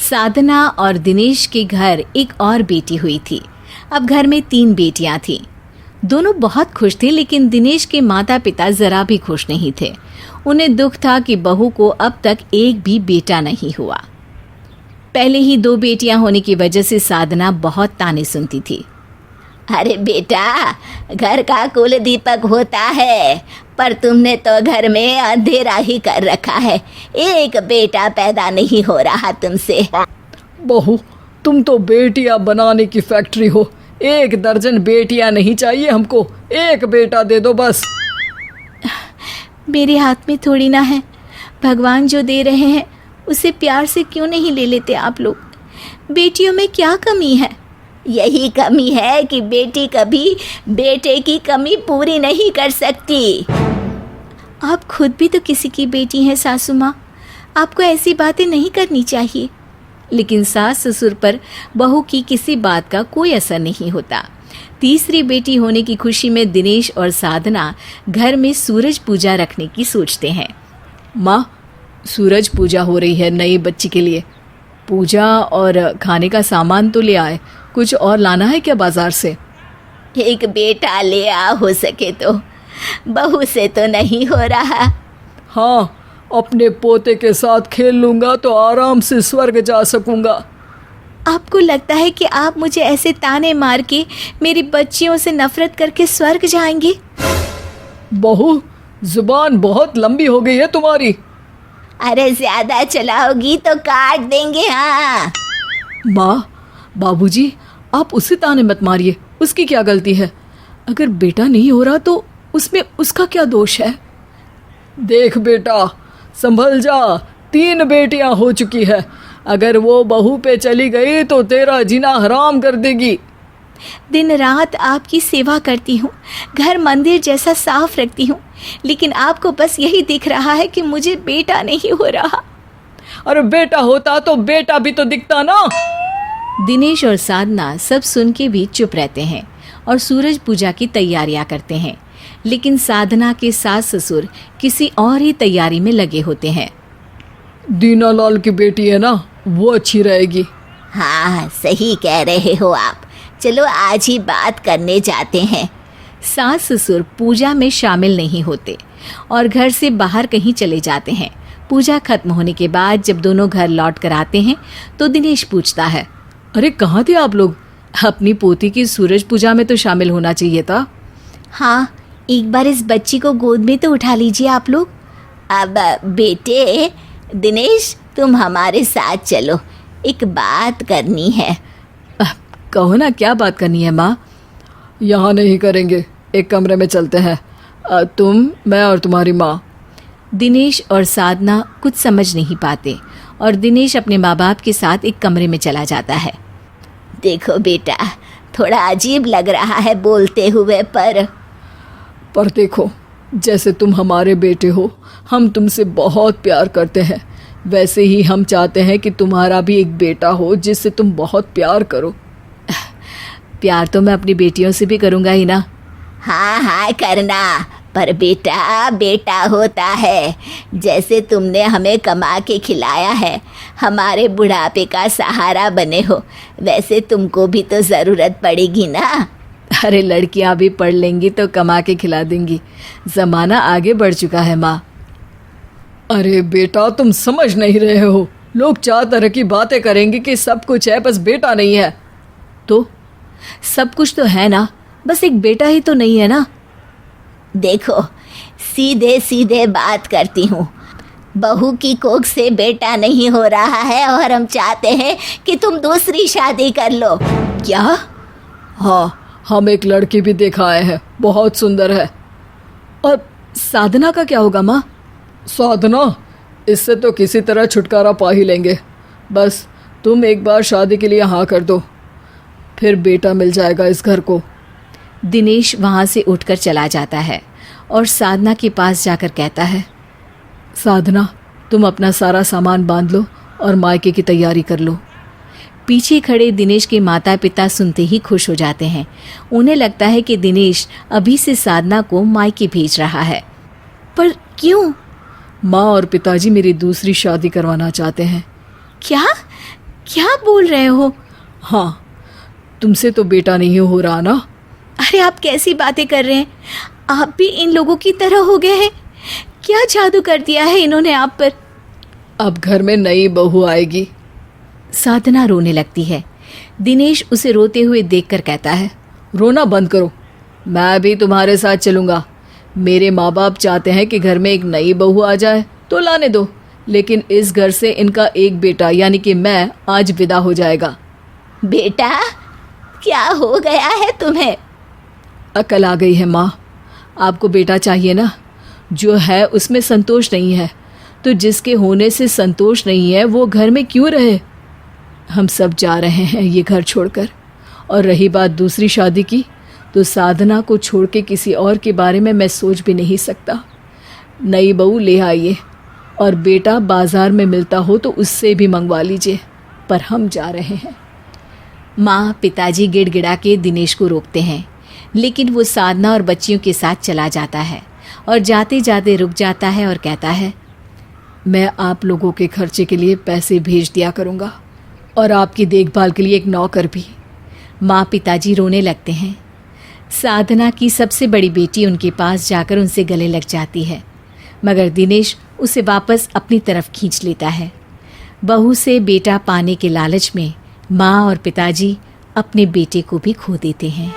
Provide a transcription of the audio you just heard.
साधना और दिनेश के घर एक और बेटी हुई थी। अब घर में 3 बेटियां थीं। दोनों बहुत खुश थे, लेकिन दिनेश के माता पिता जरा भी खुश नहीं थे। उन्हें दुख था कि बहू को अब तक एक भी बेटा नहीं हुआ। पहले ही 2 बेटियां होने की वजह से साधना बहुत ताने सुनती थी। अरे बेटा, घर का कुल दीपक होता है, पर तुमने तो घर में अंधेरा ही कर रखा है। एक बेटा पैदा नहीं हो रहा तुमसे। बहू, तुम तो बेटियां बनाने की फैक्ट्री हो। 1 दर्जन बेटियां नहीं चाहिए हमको, 1 बेटा दे दो बस। मेरे हाथ में थोड़ी ना है, भगवान जो दे रहे हैं उसे प्यार से क्यों नहीं ले लेते आप लोग? बेटियों में क्या कमी है? यही कमी है कि बेटी कभी बेटे की कमी पूरी नहीं कर सकती। आप खुद भी तो किसी की बेटी हैं सासू माँ, आपको ऐसी बातें नहीं करनी चाहिए। लेकिन सास ससुर पर बहू की किसी बात का कोई असर नहीं होता। तीसरी बेटी होने की खुशी में दिनेश और साधना घर में सूरज पूजा रखने की सोचते हैं। माँ, सूरज पूजा हो रही है नई बच्ची के लिए। पूजा और खाने का सामान तो ले आए, कुछ और लाना है क्या बाजार से? एक बेटा ले आ, हो सके तो। बहू से तो नहीं हो रहा। हाँ, अपने पोते के साथ खेल लूँगा तो आराम से स्वर्ग जा सकूँगा। आपको लगता है कि आप मुझे ऐसे ताने मार के मेरी बच्चियों से नफरत करके स्वर्ग जाएंगे? बहू, जुबान बहुत लंबी हो गई है तुम्हारी। अरे ज्यादा चलाओगी तो काट देंगे। हाँ माँ, बाबूजी, आप उससे ताने मत मारिए, उसकी क्या गलती है? अगर बेटा नहीं हो रहा तो उसमें उसका क्या दोष है? देख बेटा, संभल जा, 3 बेटियां हो चुकी है। अगर वो बहू पे चली गई तो तेरा जीना हराम कर देगी। दिन रात आपकी सेवा करती हूँ, घर मंदिर जैसा साफ रखती हूँ, लेकिन आपको बस यही दिख रहा है कि मुझे बेटा नहीं हो रहा। अरे बेटा होता तो बेटा भी तो दिखता ना। दिनेश और साधना सब सुन के भी चुप रहते हैं और सूरज पूजा की तैयारियां करते हैं। लेकिन साधना के सास ससुर किसी और ही तैयारी में लगे होते हैं। दीनालाल की बेटी है ना, वो अच्छी रहेगी। हाँ, सही कह रहे हो आप। चलो आज ही बात करने जाते हैं। सास ससुर पूजा में शामिल नहीं होते और घर से बाहर कहीं चले जाते हैं। पूजा खत्म होने के बाद जब दोनों घर लौट कर आते हैं तो दिनेश पूछता है, अरे कहाँ थे आप लोग? अपनी पोती की सूरज पूजा में तो शामिल होना चाहिए था। हाँ, एक बार इस बच्ची को गोद में तो उठा लीजिए आप लोग। अब बेटे, दिनेश तुम हमारे साथ चलो, एक बात करनी है। कहो ना, क्या बात करनी है माँ? यहाँ नहीं करेंगे, एक कमरे में चलते हैं, तुम, मैं और तुम्हारी माँ। दिनेश और साधना कुछ समझ नहीं पाते और दिनेश अपने माँ बाप के साथ एक कमरे में चला जाता है। देखो बेटा, थोड़ा अजीब लग रहा है बोलते हुए, पर देखो, जैसे तुम हमारे बेटे हो, हम तुमसे बहुत प्यार करते हैं, वैसे ही हम चाहते हैं कि तुम्हारा भी एक बेटा हो जिससे तुम बहुत प्यार करो। प्यार तो मैं अपनी बेटियों से भी करूँगा ही ना। हाँ हाँ करना, पर बेटा बेटा होता है। जैसे तुमने हमें कमा के खिलाया है, हमारे बुढ़ापे का सहारा बने हो, वैसे तुमको भी तो ज़रूरत पड़ेगी ना। अरे लड़कियां भी पढ़ लेंगी तो कमा के खिला देंगी, ज़माना आगे बढ़ चुका है माँ। अरे बेटा, तुम समझ नहीं रहे हो, लोग 4 तरह की बातें करेंगे कि सब कुछ है, बस बेटा नहीं है। तो सब कुछ तो है ना, बस एक बेटा ही तो नहीं है ना। देखो, सीधे सीधे बात करती हूँ, बहू की कोख से बेटा नहीं हो रहा है और हम चाहते हैं कि तुम दूसरी शादी कर लो। क्या? हाँ, हम एक लड़की भी देखा आए हैं, बहुत सुंदर है। और साधना का क्या होगा माँ? साधना, इससे तो किसी तरह छुटकारा पा ही लेंगे। बस तुम एक बार शादी के लिए हाँ कर दो, फिर बेटा मिल जाएगा इस घर को। दिनेश वहाँ से उठकर चला जाता है और साधना के पास जाकर कहता है, साधना, तुम अपना सारा सामान बांध लो और मायके की तैयारी कर लो। पीछे खड़े दिनेश के माता पिता सुनते ही खुश हो जाते हैं। उन्हें लगता है कि दिनेश अभी से साधना को मायके भेज रहा है। पर क्यों? माँ और पिताजी मेरी दूसरी शादी करवाना चाहते हैं। क्या? क्या बोल रहे हो? हाँ, तुमसे तो बेटा नहीं हो रहा ना। अरे आप कैसी बातें कर रहे हैं? आप भी इन लोगों की तरह हो गए हैं? क्या जादू कर दिया है इन्होंने आप पर? अब घर में नई बहू आएगी। साधना रोने लगती है। दिनेश उसे रोते हुए देखकर कहता है, रोना बंद करो, मैं भी तुम्हारे साथ चलूँगा। मेरे माँ बाप चाहते हैं कि घर में एक नई बहू आ जाए तो लाने दो, लेकिन इस घर से इनका एक बेटा यानी कि मैं आज विदा हो जाएगा। बेटा, क्या हो गया है तुम्हें? अकल आ गई है माँ, आपको बेटा चाहिए ना। जो है उसमें संतोष नहीं है, तो जिसके होने से संतोष नहीं है वो घर में क्यों रहे। हम सब जा रहे हैं ये घर छोड़कर। और रही बात दूसरी शादी की, तो साधना को छोड़ के किसी और के बारे में मैं सोच भी नहीं सकता। नई बहू ले आइए, और बेटा बाजार में मिलता हो तो उससे भी मंगवा लीजिए, पर हम जा रहे हैं। माँ पिताजी गिड़गिड़ा के दिनेश को रोकते हैं, लेकिन वो साधना और बच्चियों के साथ चला जाता है और जाते जाते रुक जाता है और कहता है, मैं आप लोगों के खर्चे के लिए पैसे भेज दिया करूँगा, और आपकी देखभाल के लिए एक नौकर भी। माँ पिताजी रोने लगते हैं। साधना की सबसे बड़ी बेटी उनके पास जाकर उनसे गले लग जाती है, मगर दिनेश उसे वापस अपनी तरफ खींच लेता है। बहू से बेटा पाने के लालच में माँ और पिताजी अपने बेटे को भी खो देते हैं।